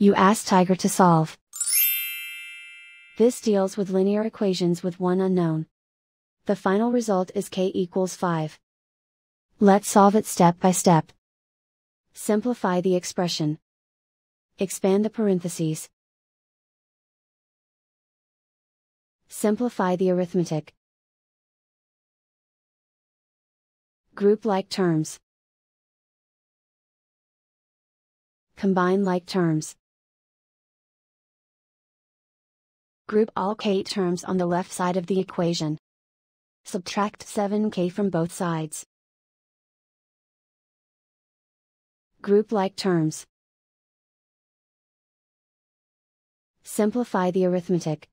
You ask Tiger to solve. This deals with linear equations with one unknown. The final result is k equals 5. Let's solve it step by step. Simplify the expression. Expand the parentheses. Simplify the arithmetic. Group like terms. Combine like terms. Group all k terms on the left side of the equation. Subtract 7k from both sides. Group like terms. Simplify the arithmetic.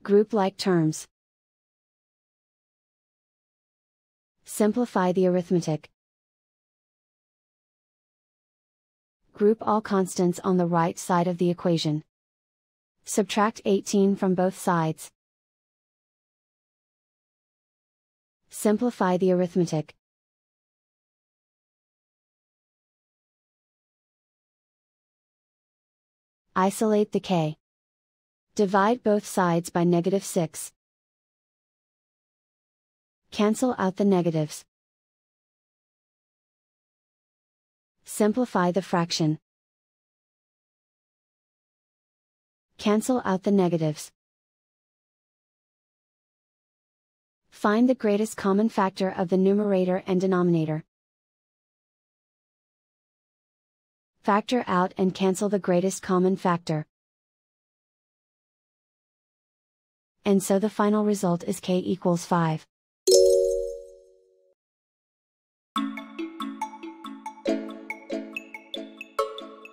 Group like terms. Simplify the arithmetic. Group all constants on the right side of the equation. Subtract 18 from both sides. Simplify the arithmetic. Isolate the k. Divide both sides by -6. Cancel out the negatives. Simplify the fraction. Cancel out the negatives. Find the greatest common factor of the numerator and denominator. Factor out and cancel the greatest common factor. And so the final result is k equals 5.